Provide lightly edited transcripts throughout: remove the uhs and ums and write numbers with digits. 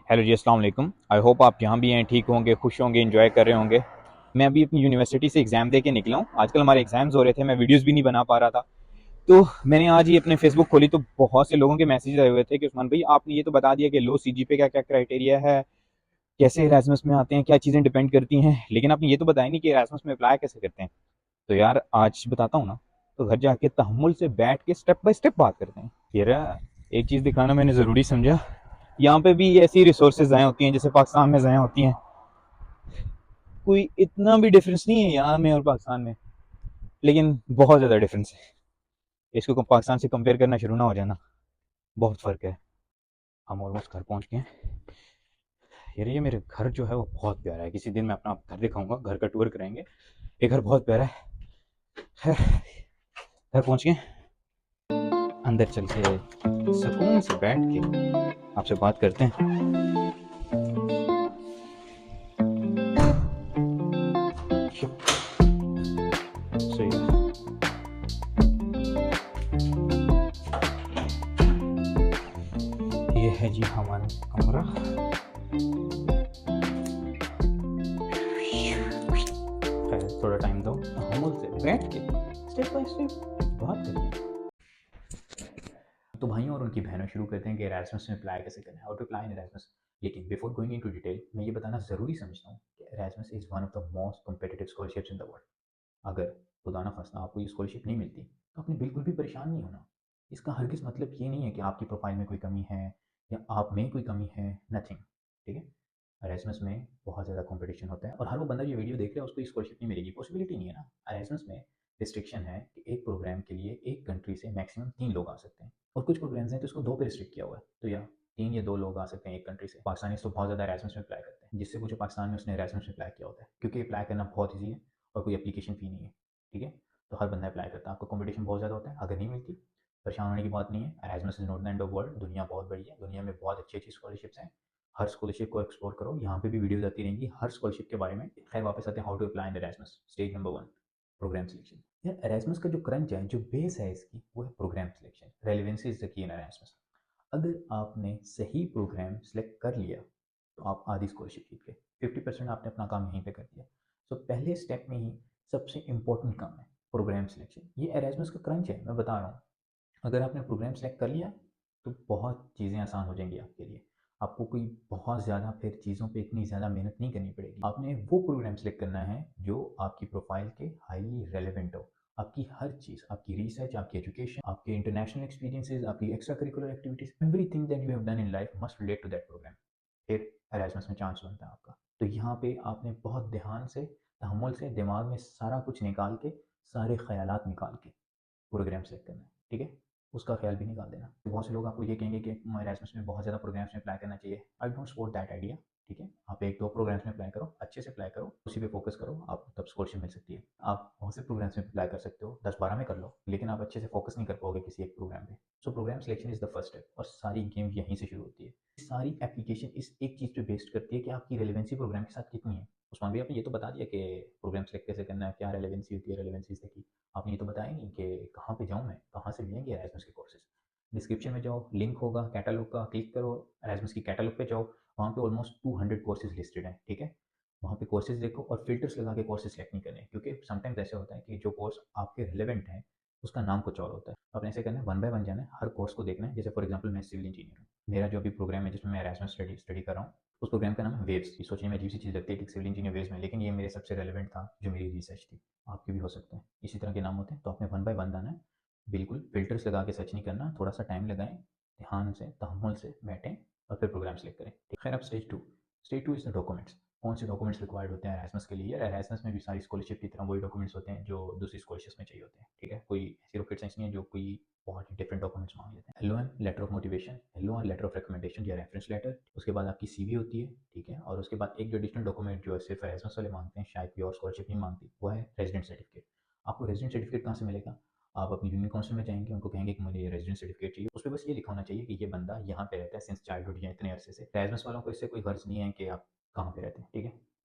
Hello जी, अस्सलाम वालेकुम। I hope आप जहाँ भी हैं ठीक होंगे, खुश होंगे, एंजॉय कर रहे होंगे। मैं अभी अपनी यूनिवर्सिटी से एग्ज़ाम दे के निकला हूँ। आजकल हमारे एग्ज़ाम्स हो रहे थे, मैं वीडियोज़ भी नहीं बना पा रहा था। तो मैंने आज ही अपने फेसबुक खोली तो बहुत से लोगों के मैसेज आए हुए थे कि उस्मान भाई आपने ये तो बता दिया कि लो सीजीपीए का क्या क्राइटेरिया है, कैसे एरास्मस में आते हैं, क्या चीज़ें डिपेंड करती हैं, लेकिन आपने ये तो बताया नहीं कि एरास्मस में अप्लाई कैसे करते हैं। तो यार आज बताता हूँ ना। तो घर जाके तहम्मुल से बैठ के स्टेप बाय स्टेप बात करते हैं। ये रहा, एक चीज़ दिखाना मैंने ज़रूरी समझा। यहाँ पे भी ऐसी रिसोर्सेज ज़ाया होती हैं जैसे पाकिस्तान में ज़ाया होती हैं। कोई इतना भी डिफरेंस नहीं है यहाँ में और पाकिस्तान में, लेकिन बहुत ज़्यादा डिफरेंस है। इसको पाकिस्तान से कंपेयर करना शुरू ना हो जाना, बहुत फ़र्क है। हम ऑलमोस्ट घर पहुँच गए हैं। ये मेरे घर जो है वो बहुत प्यारा है। किसी दिन मैं अपना घर दिखाऊंगा, घर का टूर कराएंगे। ये घर बहुत प्यारा है। खैर, घर पहुँच गए, अंदर चल के सुकून से बैठ के आपसे बात करते हैं। सही है। ये है जी हमारा कमरा। खैर, थोड़ा टाइम दो, तहम्मुल से बैठ के स्टेप बाय स्टेप बात करते हैं। तो भाइयों और उनकी बहनों, शुरू करते हैं कि एरास्मस में अप्लाई कैसे करना है, how to apply in Erasmus. लेकिन बिफोर गोइंग इनटू डिटेल, मैं ये बताना ज़रूरी समझता हूँ कि Erasmus is one of the most competitive scholarships in the world. अगर खुदा ना खास्ता आपको ये स्कॉलरशिप नहीं मिलती तो आपने बिल्कुल भी परेशान नहीं होना। इसका हरगिज़ मतलब ये नहीं है कि आपकी प्रोफाइल में कोई कमी है या आप में कोई कमी है, नथिंग। ठीक है। एरास्मस में बहुत ज़्यादा कंपटीशन होता है और हर वो बंदा जो वीडियो देख रहा है उसको स्कॉलरशिप नहीं मिलेगी, पॉसिबिलिटी नहीं है ना। एरास्मस में रिस्ट्रिक्शन है कि एक प्रोग्राम के लिए एक कंट्री से मैक्सिमम 3 लोग आ सकते हैं, और कुछ प्रोग्राम्स हैं तो उसको 2 पे रिस्ट्रिक्ट किया हुआ है। तो या 3 या 2 लोग आ सकते हैं एक कंट्री से। पाकिस्तानी तो बहुत ज़्यादा एरास्मस में अप्लाई करते हैं, जिससे पूछो पाकिस्तान में उसने एरास्मस में अप्लाई किया होता है, क्योंकि अप्लाई करना बहुत ईजी है और कोई एप्लीकेशन फ़ी नहीं है। ठीक है। तो हर बंदा अप्लाई करता है। आपको कंपटीशन बहुत ज़्यादा होता है, अगर नहीं मिलती परेशान होने की बात नहीं है। Erasmus is not the end of world. दुनिया बहुत बड़ी है, दुनिया में बहुत अच्छी अच्छी स्कॉलरशिप्स हैं। हर स्कॉलरशिप को एक्सप्लोर करो, यहाँ पे भी वीडियोज आती रहेंगी हर स्कॉलरशिप के बारे में। खैर, वापस आते हैं how to apply in Erasmus. Stage number 1, programme selection. यार एरास्मस का जो क्रंच है, जो बेस है इसकी, वो है program selection. Relevancy is the key in Erasmus. अगर आपने सही प्रोग्राम सेलेक्ट कर लिया तो आप आधी स्कॉलरशिप जीत गए। 50% आपने अपना काम यहीं पे कर दिया। सो पहले स्टेप में ही सबसे इंपॉर्टेंट काम है प्रोग्राम सिलेक्शन। ये एरास्मस का क्रंच है, मैं बता रहा हूँ। अगर आपने प्रोग्राम सेलेक्ट कर लिया तो बहुत चीज़ें आसान हो जाएंगी आपके लिए। आपको कोई बहुत ज़्यादा फिर चीज़ों पे इतनी ज़्यादा मेहनत नहीं करनी पड़ेगी। आपने वो प्रोग्राम सेलेक्ट करना है जो आपकी प्रोफाइल के हाईली रेलेवेंट हो। आपकी हर चीज़, आपकी रिसर्च, आपकी एजुकेशन, आपके इंटरनेशनल एक्सपीरियंसेस, आपकी extra curricular activities, everything that you have done in life must relate to that program. फिर एरास्मस में चांस बनता है आपका। तो यहाँ पे आपने बहुत ध्यान से, तहम्मुल से, दिमाग में सारा कुछ निकाल के, सारे ख्यालात निकाल के प्रोग्राम सेलेक्ट करना है। ठीक है। उसका ख्याल भी निकाल देना। तो बहुत से लोग आपको ये कहेंगे कि एरास्मस में बहुत ज़्यादा प्रोग्राम्स में अप्लाई करना चाहिए। I don't support that idea. ठीक है। आप 1-2 प्रोग्राम्स में अप्लाई करो, अच्छे से अप्लाई करो, उसी पे फोकस करो, आपको तब स्कॉलरशिप मिल सकती है। आप बहुत से प्रोग्राम्स में अप्लाई कर सकते हो, 10-12 में कर लो, लेकिन आप अच्छे से फोकस नहीं कर पाओगे किसी एक प्रोग्राम पे। So program selection is the first step, और सारी गेम यहीं से शुरू होती है। सारी एप्लीकेशन इस एक चीज़ पे बेस्ड करती है कि आपकी रेलेवेंसी प्रोग्राम के साथ कितनी है। उस्मान भाई, आपने ये तो बता दिया कि प्रोग्राम सेलेक्ट कैसे करना है, क्या रेलेवेंसी होती है, रेलेवेंसी से की। आपने ये तो बताया नहीं कि कहाँ पे जाऊँ मैं, कहाँ से मिलेंगे एरास्मस के कोर्सेज। डिस्क्रिप्शन में जाओ, लिंक होगा कैटलॉग का, क्लिक करो, एरास्मस की कैटलॉग पे जाओ। वहाँ पे ऑलमोस्ट 200 कोर्सेज लिस्टेड हैं। ठीक है। वहाँ पे कोर्सेज देखो और फिल्टर्स लगा के कोर्सेज सेलेक्ट नहीं करने, क्योंकि समटाइम्स ऐसे होता है कि जो कोर्स आपके रिलेवेंट है उसका नाम कुछ और होता है। आपने ऐसे करना है, वन बाय वन जाना है, हर कोर्स को देखना है। जैसे फॉर एग्जाम्पल मैं सिविल इंजीनियर हूँ, मेरा जो अभी प्रोग्राम है जिसमें मैं एरास्मस स्टडी कर रहा हूँ, उस प्रोग्राम का नाम है वेव्स। ये सोचने में अजीब सी चीज़ लगती है कि सिविल इंजीनियर वेव्स में, लेकिन ये मेरे सबसे रेलिवेंट था जो मेरी रिसर्च थी। आपके भी हो सकते हैं इसी तरह के नाम होते हैं। तो आपने वन बाय वन जाना है, बिल्कुल फिल्टर्स लगा के सर्च नहीं करना, थोड़ा सा टाइम लगाएं, ध्यान से, तहम्मुल से बैठें और फिर प्रोग्राम सेलेक्ट करें। खैर, अब स्टेज 2 इज़ द डॉक्यूमेंट्स। कौन से डॉक्यूमेंट्स रिक्वायर्ड होते हैं एरास्मस के लिए। एरास्मस में भी सारी स्कॉलरशिप की तरह वही डॉक्यूमेंट्स होते हैं जो दूसरी स्कॉलरशिप में चाहिए होते हैं। ठीक है। कोई ऐसी रॉकेट साइंस नहीं है जो कोई बहुत ही डिफरेंट डॉक्यूमेंट्स मांग लेते हैं। LOM, letter of motivation, LOM letter of recommendation या रेफरेंस लेटर। उसके बाद आपकी सीवी होती है। ठीक है। और उसके बाद एक जो एडिशनल डॉक्यूमेंट जो सिर्फ एरास्मस वाले मांगते हैं, शायद कोई और स्कॉलरशिप नहीं मांगती, वो है रेजिडेंट सर्टिफिकेट। आपको रेजिडेंट सर्टिफिकेट कहाँ से मिलेगा। आप अपनी यूनियन काउंसिल में जाएंगे, उनको कहेंगे कि मुझे रेजिडेंट सर्टिफिकेट चाहिए। उस पर बस ये लिखा होना चाहिए कि ये बंदा यहाँ पे रहता है सिंस चाइल्डहुड या इतने अरसे से। एरास्मस वालों को इससे कोई गर्ज नहीं है कि आप कहाँ पे रहते हैं। ठीक है।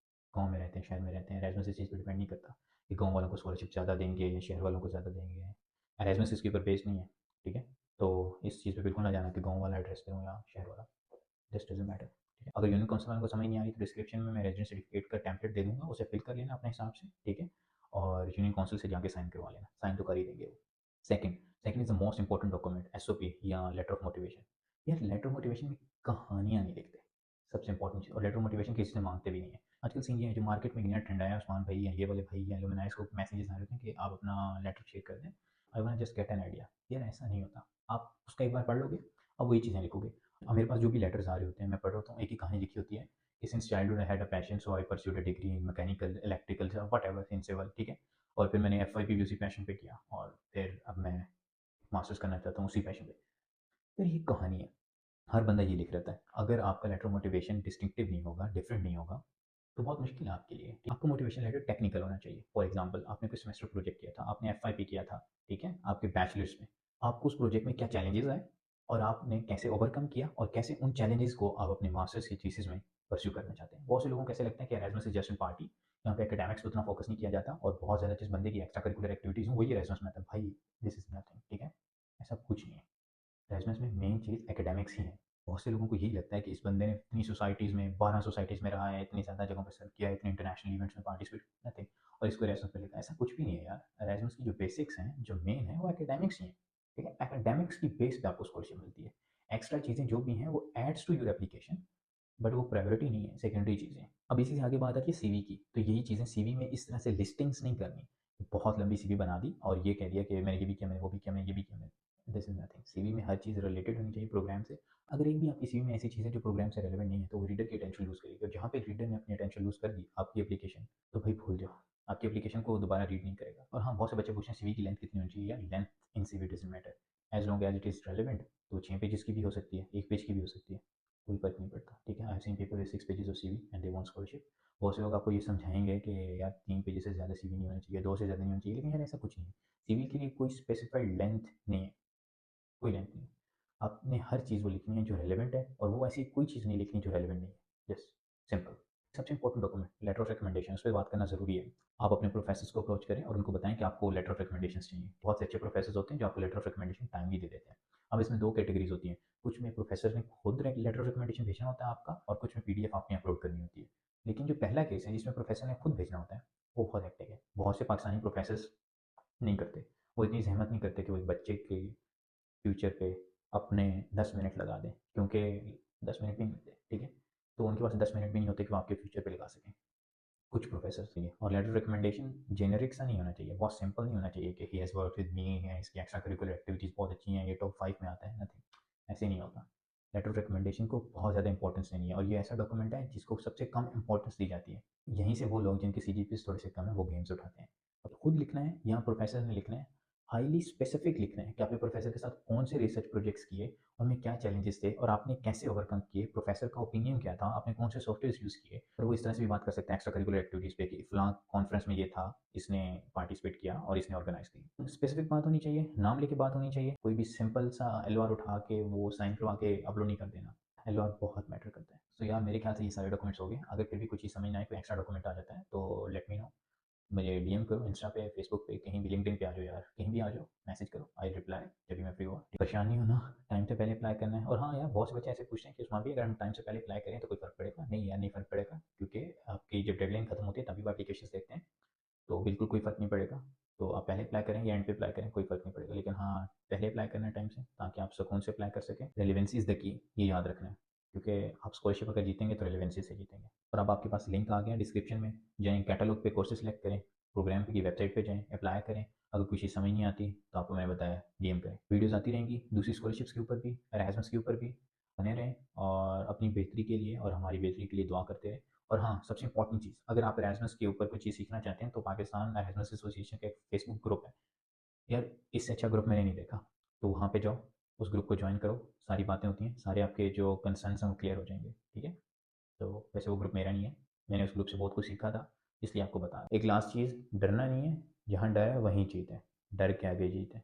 गाँव में रहते हैं, शहर में रहते हैं, एरास्मस इस चीज़ पे डिपेंड नहीं करता कि गाँव वालों को स्कॉलरशिप ज़्यादा देंगे या शहर वालों को ज़्यादा देंगे। एरास्मस इसके ऊपर बेस्ड नहीं है। ठीक है। तो इस चीज़ पे बिल्कुल ना जाना कि गाँव वाला एड्रेस दूँ या शहर वाला, दिस डजंट मैटर। ठीक है। अगर यूनियन काउंसिल वालों को समझ नहीं आ रही तो डिस्क्रिप्शन में मैं रेजिडेंट सर्टिफिकेट का टेम्पलेट दे दूँगा, उसे फिल कर लेना अपने हिसाब से, ठीक है? और यूनियन काउंसिल से जाके साइन करवा लेना, साइन तो कर ही देंगे वो। Second second is the most important document SOP या लेटर ऑफ मोटिवेशन। यार लेटर ऑफ मोटिवेशन में कहानियाँ नहीं लिखते, सबसे इंपॉर्टेंट चीज़। और लेटर ऑफ मोटिवेशन किसी से माँगते भी नहीं है। आजकल सीन ये है, जो मार्केट में एक नया ट्रेंड आया है, उस्मान भाई या ये वाले भाई या लुमिनाइज़ को मैसेजेस आ रहे हैं कि आप अपना लेटर शेयर कर दें, I want just get an idea. यार ऐसा नहीं होता। आप उसका एक बार पढ़ लोगे, अब वही चीज़ें लिखोगे। अब मेरे पास जो भी लेटर्स आ रहे होते हैं, मैं पढ़ रहा होता हूँ, एक ही कहानी लिखी होती है कि since childhood I had a passion so I pursued a degree in mechanical, electrical, whatever, in civil, ठीक है? और फिर मैंने एफवाईपी भी उसी पैशन पे किया और फिर अब मैं मास्टर्स करना चाहता हूँ उसी पैशन पे। यार ये कहानी है, हर बंदा ये लिख रहता है। अगर आपका लेटर ऑफ मोटिवेशन डिस्टिंक्टिव नहीं होगा, डिफरेंट नहीं होगा, तो बहुत मुश्किल है आपके लिए। आपका मोटिवेशन लेटर टेक्निकल होना चाहिए। फॉर एग्जांपल, आपने कोई सेमेस्टर प्रोजेक्ट किया था, आपने एफवाईपी किया था, ठीक है? आपके बैचलर्स में। आपको उस प्रोजेक्ट में क्या चैलेंजेस आए और आपने कैसे ओवरकम किया और कैसे उन चैलेंजेस को आप अपने मास्टर्स की थीसिस में परस्यू करना चाहते हैं। बहुत से लोगों को ऐसे लगता है कि Erasmus is just an party, यहाँ पे एकेडमिक्स पे उतना फोकस नहीं किया जाता और बहुत ज़्यादा जिस बंदे की एक्स्ट्रा करिकुलर एक्टिविटीज़ हैं, वही एरास्मस में आता है। भाई, दिस इज़ नथिंग, ठीक है? ऐसा कुछ नहीं है। एरास्मस में मेन चीज़ एकेडमिक्स ही है। बहुत से लोगों को यही लगता है कि इस बंदे ने इतनी सोसाइटीज़ में, 12 सोसाइटीज़ में रहा है, इतनी ज़्यादा जगहों पे सर्व किया है, इतने इंटरनेशनल इवेंट्स में पार्टिसिपेट, नथिंग, और इसको एरास्मस पे लिखा है। ऐसा कुछ भी नहीं है यार। एरास्मस की जो बेसिक्स हैं, जो मेन है, वो एकेडमिक्स ही हैं, ठीक है? एकेडमिक्स की बेस पे आपको स्कॉलरशिप मिलती है। एक्स्ट्रा चीज़ें जो भी हैं, वो adds to your application, but वो प्रायोरिटी नहीं है, सेकेंडरी चीज़ें। अब इसी से आगे बात आती है सीवी की। तो यही चीज़ें सीवी में इस तरह से लिस्टिंग्स नहीं करनी। बहुत लंबी सीवी बना दी और ये कह दिया कि मैंने ये भी किया, मैंने वो भी किया, मैंने ये भी किया, मैंने, दिस इज़ नथिंग। सीवी में हर चीज़ रिलेटेड होनी चाहिए प्रोग्राम से। अगर एक भी आपकी सीवी में ऐसी चीज़ है जो प्रोग्राम से रिलेवेंट नहीं है, तो वो रीडर की अटेंशन लूज़ करेगी, और जहाँ पे रीडर ने अपनी अटेंशन लूज़ कर दी आपकी एप्लीकेशन, तो भाई भूल जाओ, आपकी एप्लीकेशन को दोबारा रीड नहीं करेगा। और हाँ, बहुत से बच्चे पूछते हैं सीवी की लेंथ कितनी होनी चाहिए? यार length in CV doesn't matter, as long as it is relevant. तो 6 पेजेज़ की भी हो सकती है, 1 पेज की भी हो सकती है, कोई फ़र्क नहीं पड़ता, ठीक है? I have seen people with 6 pages of CV and they want scholarship. बहुत से लोग आपको ये समझाएँगे कि यार 3 पेजेस से ज़्यादा सीवी नहीं होना चाहिए, 2 से ज़्यादा नहीं होना चाहिए, लेकिन यार ऐसा कुछ नहीं है। सीवी के लिए कोई स्पेसिफाइड लेंथ नहीं है, कोई लेंथ नहीं है। आपने हर चीज़ वो लिखनी है जो रेलेवेंट है, और वो ऐसी कोई चीज़ नहीं लिखनी जो रेलेवेंट नहीं है। Just simple. सबसे important document letter of recommendation, उस पे बात करना ज़रूरी है। आप अपने प्रोफेसर्स को अप्रोच करें और उनको बताएँ कि आपको लेटर ऑफ रिकमेंडेशंस चाहिए। बहुत से अच्छे प्रोफेसर्स होते हैं जो आपको लेटर ऑफ रिकमेंडेशन टाइमली दे देते हैं। अब इसमें 2 कैटेगरीज़ होती हैं। कुछ में प्रोफेसर ने खुद लेटर ऑफ रिकमेंडेशन भेजना होता है आपका, और कुछ में पीडीएफ आपने अपलोड करनी होती है। लेकिन जो पहला केस है जिसमें प्रोफेसर ने खुद भेजना होता है, वो बहुत हेक्टिक है। बहुत से पाकिस्तानी प्रोफेसर्स नहीं करते। वो इतनी ज़हमत नहीं करते कि वो एक बच्चे के फ्यूचर पे अपने 10 मिनट लगा दें, क्योंकि 10 मिनट भी नहीं मिलते, ठीक है? तो उनके पास 10 मिनट भी नहीं होते कि वो आपके फ्यूचर पे लगा सकें। कुछ प्रोफेसर चाहिए, और लेटर रिकमेंडेशन जेनेरिक सा नहीं होना चाहिए, बहुत सिंपल नहीं होना चाहिए कि he has worked with me है, इसकी एक्स्ट्रा करिकुलर एक्टिविटीज़ बहुत अच्छी हैं, ये टॉप 5 में आता है, नथिंग, ऐसे नहीं होता। लेटर रिकमेंडेशन को बहुत ज़्यादा इंपॉर्टेंस देनी है, और ये ऐसा डॉक्यूमेंट है जिसको सबसे कम इंपॉर्टेंस दी जाती है। यहीं से वो लोग जिनके सीजीपीएस थोड़े से कम है, वो गेम्स उठाते हैं। अब खुद लिखना है या प्रोफेसर ने लिखना है, हाईली स्पेसिफिक लिखना है कि आपने प्रोफेसर के साथ कौन से रिसर्च प्रोजेक्ट्स किए, उनमें क्या चैलेंजेस थे और आपने कैसे ओवरकम किए, प्रोफेसर का ओपिनियन क्या था, आपने कौन से सॉफ्टवेयर यूज़ किए। और वो इस तरह से भी बात कर सकते हैं एक्स्ट्रा करिकुलर एक्टिविटीज़ पे कि फलां कॉन्फ्रेंस में ये था, इसने पार्टिसिपेट किया और इसने ऑर्गेनाइज़ की। स्पेसिफिक बात होनी चाहिए, नाम लेके बात होनी चाहिए, कोई भी सिंपल सा एलओआर उठा के वो साइन करवा के अपलोड नहीं कर देना। एलओआर बहुत मैटर करता है। तो यार मेरे ख्याल से ये सारे डॉक्यूमेंट्स हो गए। अगर फिर भी कुछ चीज़ समझ ना आए, कोई एक्स्ट्रा डॉक्यूमेंट आ जाता है, तो लेट मी नो। मुझे डीएम करो इंस्टा पे, फेसबुक पे, कहीं भी, लिंक्डइन पे आ जाओ यार, कहीं भी आ जाओ, मैसेज करो, आई रिप्लाई जब भी मैं फ्री हुआ। परेशान नहीं होना, टाइम से पहले अप्लाई करना है। और हाँ यार, बहुत से बच्चे ऐसे पूछते हैं कि उस्मान भी अगर हम टाइम से पहले अप्लाई करें तो कोई फ़र्क पड़ेगा? नहीं यार, नहीं फ़र्क पड़ेगा, क्योंकि आपकी जब डेडलाइन खत्म होती है तभी वो एप्लीकेशंस देखते हैं, तो बिल्कुल कोई फ़र्क नहीं पड़ेगा। तो आप पहले अप्लाई करें या एंड पे अप्लाई करें, कोई फ़र्क नहीं पड़ेगा। लेकिन हाँ, पहले अप्लाई करना है टाइम से, ताकि आप सुकून से अप्लाई कर सकें। रेलेवेंसी इज़ द की, ये याद रखना है, क्योंकि आप स्कॉलरशिप अगर जीतेंगे तो रेलेवेंसी से जीतेंगे। और अब आपके पास लिंक आ गया डिस्क्रिप्शन में, जाएँ कैटलॉग पे कोर्सेज़ सेलेक्ट करें, प्रोग्राम की वेबसाइट पे जाएँ, अप्लाई करें। अगर कोई चीज़ समझ नहीं आती तो आपको मैंने बताया, डीएम करें। वीडियोज़ आती रहेंगी दूसरी स्कॉलरशिप्स के ऊपर भी, एरास्मस के ऊपर भी। बने रहें और अपनी बेहतरी के लिए और हमारी बेहतरी के लिए दुआ करते रहें। और हाँ, सबसे इंपॉर्टेंट चीज़, अगर आप एरास्मस के ऊपर कोई चीज़ सीखना चाहते हैं, तो पाकिस्तान एरास्मस एसोसिएशन का एक फेसबुक ग्रुप है। यार इससे अच्छा ग्रुप मैंने नहीं देखा। तो वहाँ पे जाओ, उस ग्रुप को जॉइन करो, सारी बातें होती हैं, सारे आपके जो कंसर्न्स हैं वो क्लियर हो जाएँगे, ठीक है? तो वैसे वो ग्रुप मेरा नहीं है, मैंने उस ग्रुप से बहुत कुछ सीखा था, इसलिए आपको बता रहा हूँ। एक लास्ट चीज़, डरना नहीं है, जहाँ डर है वहीं जीत है, डर के आगे जीत है।